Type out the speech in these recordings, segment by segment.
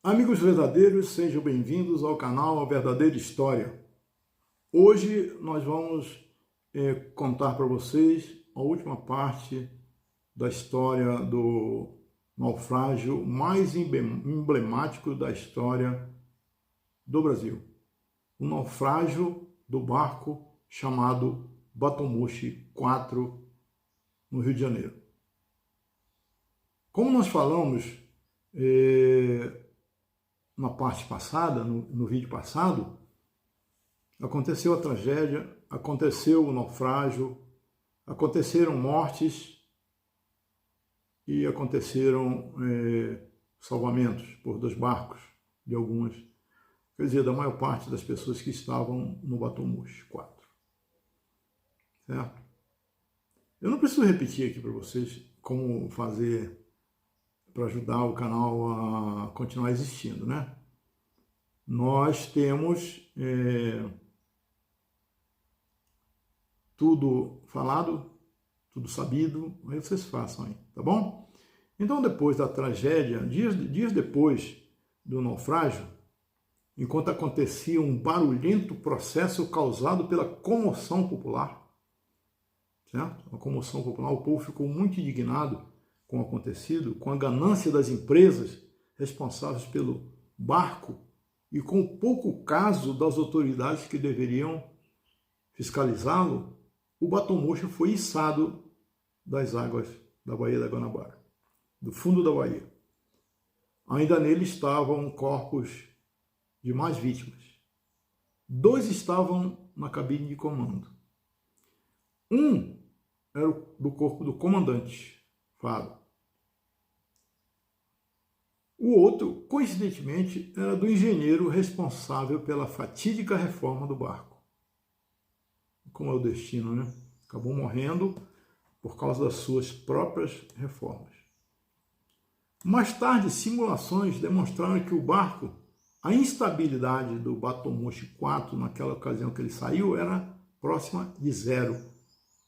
Amigos verdadeiros, sejam bem-vindos ao canal A Verdadeira História. Hoje nós vamos contar para vocês a última parte da história do naufrágio mais emblemático da história do Brasil. O naufrágio do barco chamado Batomushi 4, no Rio de Janeiro. Como nós falamos na parte passada, no vídeo passado, aconteceu a tragédia, aconteceu o naufrágio, aconteceram mortes e aconteceram salvamentos por 2 barcos, de algumas, quer dizer, da maior parte das pessoas que estavam no Batomushi 4. Certo? Eu não preciso repetir aqui para vocês como fazer para ajudar o canal a continuar existindo, né? Nós temos tudo falado, tudo sabido, aí vocês façam aí, tá bom? Então, depois da tragédia, dias depois do naufrágio, enquanto acontecia um barulhento processo causado pela comoção popular, certo? A comoção popular, o povo ficou muito indignado com o acontecido, com a ganância das empresas responsáveis pelo barco e com o pouco caso das autoridades que deveriam fiscalizá-lo, o Batomushi foi içado das águas da Baía da Guanabara, do fundo da Baía. Ainda nele estavam corpos de mais vítimas. 2 estavam na cabine de comando. Um era do corpo do comandante, Fábio. O outro, coincidentemente, era do engenheiro responsável pela fatídica reforma do barco. Como é o destino, né? Acabou morrendo por causa das suas próprias reformas. Mais tarde, simulações demonstraram que o barco, a instabilidade do Batomushi 4, naquela ocasião que ele saiu, era próxima de 0.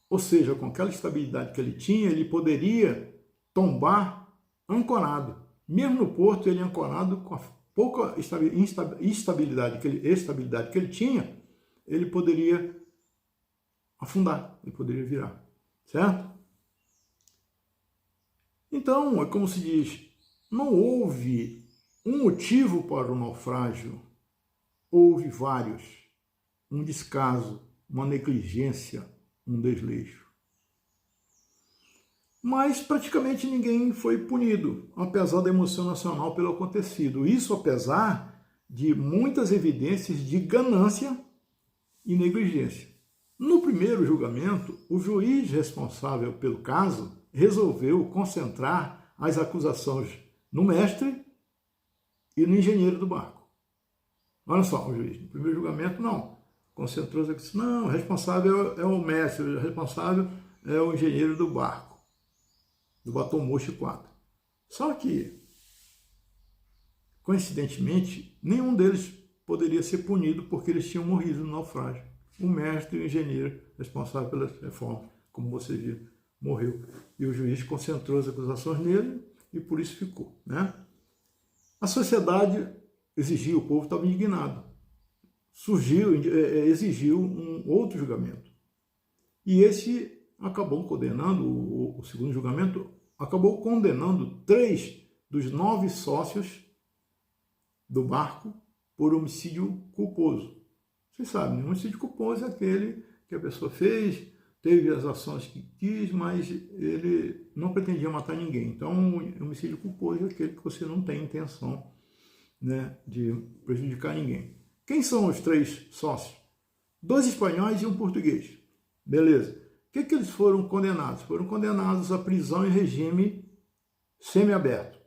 Ou seja, com aquela estabilidade que ele tinha, ele poderia tombar ancorado. Mesmo no porto, ele ancorado, com a pouca estabilidade que ele tinha, ele poderia afundar, ele poderia virar, certo? Então, é como se diz, não houve um motivo para o naufrágio, houve vários. Um descaso, uma negligência, um desleixo. Mas praticamente ninguém foi punido, apesar da emoção nacional pelo acontecido. Isso apesar de muitas evidências de ganância e negligência. No primeiro julgamento, o juiz responsável pelo caso resolveu concentrar as acusações no mestre e no engenheiro do barco. Olha só, o juiz, no primeiro julgamento, não. Concentrou as acusações. Não, o responsável é o mestre, o responsável é o engenheiro do barco, do Batomushi 4. Só que, coincidentemente, nenhum deles poderia ser punido porque eles tinham morrido no naufrágio. O mestre e o engenheiro responsável pela reforma, como você viu, morreu. E o juiz concentrou as acusações nele e por isso ficou, né? A sociedade exigiu, o povo estava indignado. Exigiu um outro julgamento. E esse acabou condenando, o segundo julgamento, acabou condenando 3 dos 9 sócios do barco por homicídio culposo. Vocês sabem, homicídio culposo é aquele que a pessoa fez, teve as ações que quis, mas ele não pretendia matar ninguém. Então, homicídio culposo é aquele que você não tem intenção, né, de prejudicar ninguém. Quem são os 3 sócios? 2 espanhóis e um português. Beleza. O que eles foram condenados? Foram condenados à prisão em regime semiaberto.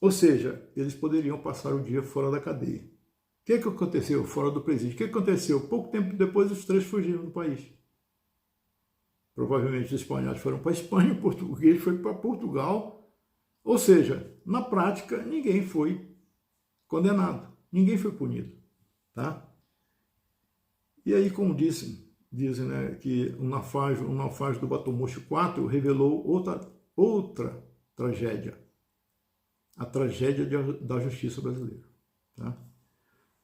Ou seja, eles poderiam passar o dia fora da cadeia. O que aconteceu fora do presídio? O que aconteceu? Pouco tempo depois, os 3 fugiram do país. Provavelmente os espanhóis foram para a Espanha, o português foi para Portugal. Ou seja, na prática, ninguém foi condenado, ninguém foi punido. Tá? E aí, como dizem, né, que o naufrágio do Batomushi 4 revelou outra tragédia. a tragédia da justiça brasileira, tá?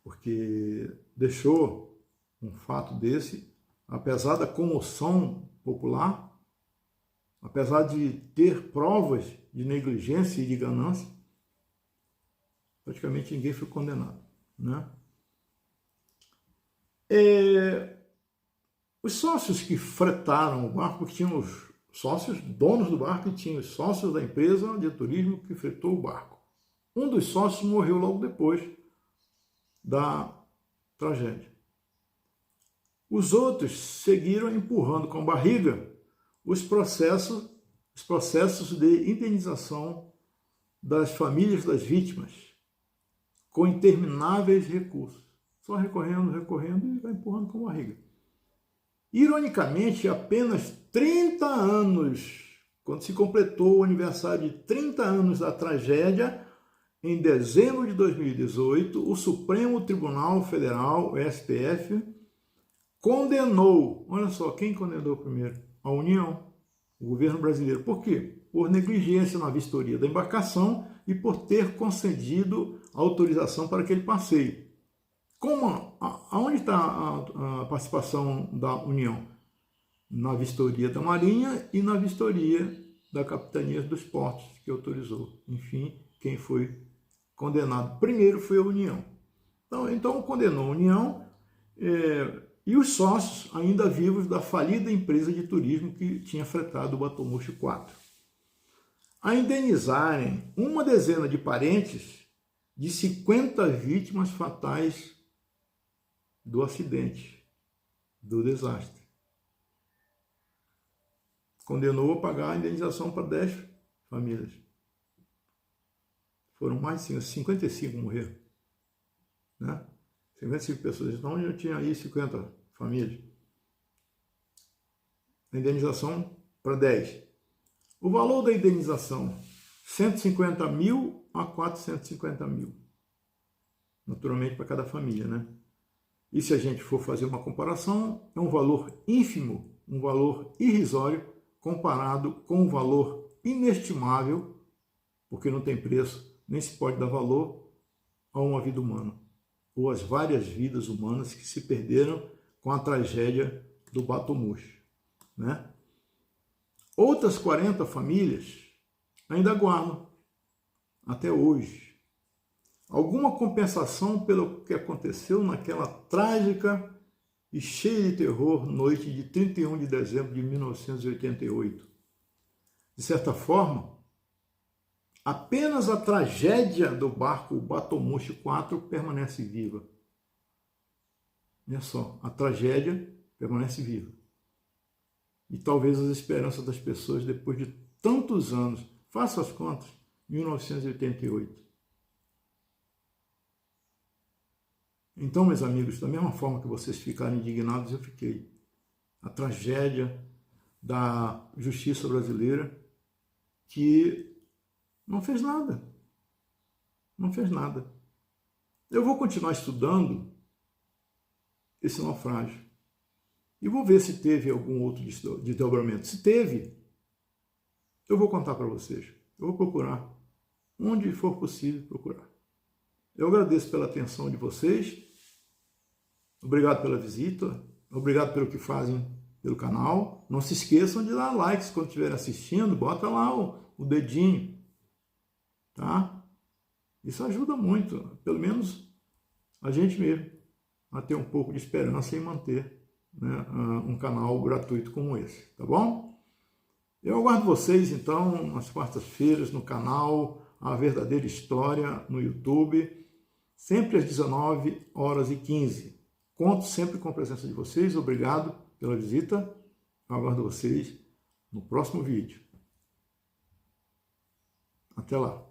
Porque deixou um fato desse, apesar da comoção popular, apesar de ter provas de negligência e de ganância, praticamente ninguém foi condenado, né? Os sócios que fretaram o barco, tinham os sócios, donos do barco, e tinham os sócios da empresa de turismo que fretou o barco. Um dos sócios morreu logo depois da tragédia. Os outros seguiram empurrando com a barriga os processos de indenização das famílias das vítimas, com intermináveis recursos. Só recorrendo e vai empurrando com a barriga. Ironicamente, apenas 30 anos, quando se completou o aniversário de 30 anos da tragédia, em dezembro de 2018, o Supremo Tribunal Federal, o STF, condenou, olha só, quem condenou primeiro? A União, o governo brasileiro. Por quê? Por negligência na vistoria da embarcação e por ter concedido autorização para aquele passeio. Aonde está a participação da União? Na vistoria da Marinha e na vistoria da Capitania dos Portos, que autorizou. Enfim, quem foi condenado primeiro foi a União. Então condenou a União e os sócios ainda vivos da falida empresa de turismo que tinha fretado o Batomuxo 4. A indenizarem uma dezena de parentes de 50 vítimas fatais do acidente, do desastre. Condenou a pagar a indenização para 10 famílias. Foram mais de 55 morreram, né? 55 pessoas. Então eu tinha aí 50 famílias. A indenização para 10. O valor da indenização, 150 mil a 450 mil. Naturalmente para cada família, né? E se a gente for fazer uma comparação, é um valor ínfimo, um valor irrisório, comparado com um valor inestimável, porque não tem preço, nem se pode dar valor a uma vida humana, ou as várias vidas humanas que se perderam com a tragédia do Batomuxo, né? Outras 40 famílias ainda aguardam, até hoje, alguma compensação pelo que aconteceu naquela trágica e cheia de terror noite de 31 de dezembro de 1988. De certa forma, apenas a tragédia do barco Batomuxo 4 permanece viva. Olha só, a tragédia permanece viva. E talvez as esperanças das pessoas depois de tantos anos, faça as contas, 1988. Então, meus amigos, da mesma forma que vocês ficaram indignados, eu fiquei. A tragédia da justiça brasileira que não fez nada. Não fez nada. Eu vou continuar estudando esse naufrágio. E vou ver se teve algum outro desdobramento. Se teve, eu vou contar para vocês. Eu vou procurar. Onde for possível procurar. Eu agradeço pela atenção de vocês. Obrigado pela visita. Obrigado pelo que fazem pelo canal. Não se esqueçam de dar likes quando estiverem assistindo. Bota lá o dedinho. Tá? Isso ajuda muito. Pelo menos a gente mesmo a ter um pouco de esperança em manter, né, um canal gratuito como esse. Tá bom? Eu aguardo vocês, então, nas quartas-feiras no canal A Verdadeira História no YouTube. Sempre às 19h15. Conto sempre com a presença de vocês. Obrigado pela visita. Eu aguardo vocês no próximo vídeo. Até lá.